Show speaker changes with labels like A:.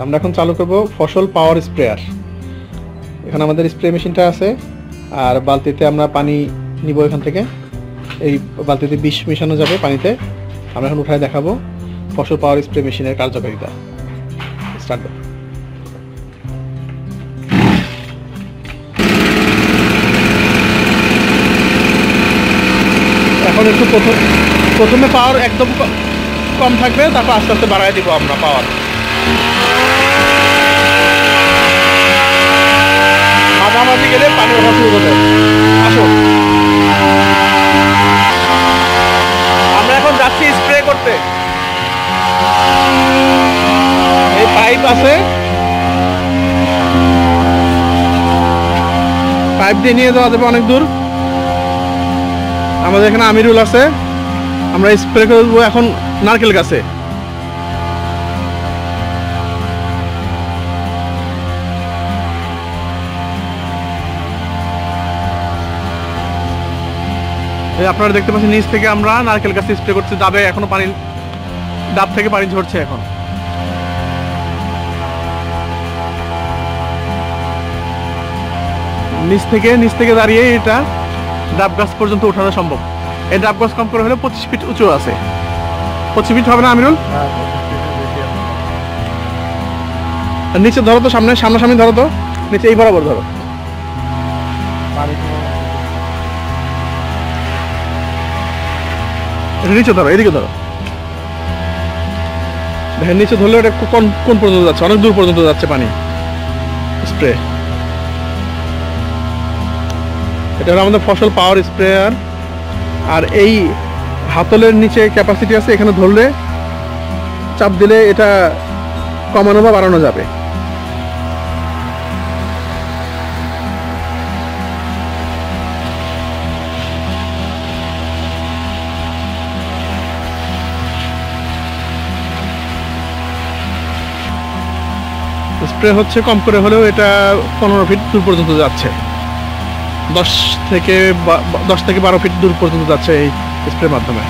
A: আমরা এখন চালু করব ফসল পাওয়ার স্প্রেয়ার। এখানে আমাদের স্প্রে মেশিনটা আছে, আর বালতিতে আমরা পানি নিব। এখান থেকে এই বালতিতে বিষ মেশানো যাবে পানিতে। আমরা এখন উঠায় দেখাবো ফসল পাওয়ার স্প্রে মেশিনের কার্যকারিতা। স্টার্ট। এখন একটু প্রথমে পাওয়ার একদম কম থাকবে, তারপর আস্তে আস্তে বাড়ায় দিব আমরা পাওয়ার। মাঝামাঝি গেলে পানি ওঠা শুরু করবে। আসো, আমরা এখন যাচ্ছি স্প্রে করতে। এই পাইপ আছে, পাইপ দিয়ে নিয়ে যাওয়া যাবে অনেক দূর। আমাদের এখানে আমিরুল আছে, আমরা স্প্রে করবো এখন নারকেল গাছে। আপনারা দেখতে পাচ্ছেন নিচ থেকে আমরা নারকেল গাছে স্প্রে করছি। ডাবে এখনো পানি, ডাব থেকে পানি ঝরছে। এখন নিচ থেকে দাঁড়িয়ে এটা ডাব গাছ পর্যন্ত উঠানো সম্ভব। এই ডাব গাছ কম করে হলে 25 ফিট উঁচু আছে। 25 ফিট হবে না আমিরুল? নিচে ধরো তো, সামনাসামনি ধরো তো, নিচে এই বরাবর ধরো। নিচে ধরো, এদিকে ধরো। দেখেন নিচে ধরলে এটা কোন পর্যন্ত যাচ্ছে, অনেক দূর পর্যন্ত যাচ্ছে পানি স্প্রে। এটা হলো আমাদের ফসল পাওয়ার স্প্রেয়ার। আর এই হাতলের নিচে ক্যাপাসিটি আছে, এখানে ধরলে চাপ দিলে এটা কমানো বা বাড়ানো যাবে। স্প্রে হচ্ছে কম করে হলেও এটা 15 ফিট দূর পর্যন্ত যাচ্ছে। 10 থেকে 12 ফিট দূর পর্যন্ত যাচ্ছে এই স্প্রের মাধ্যমে।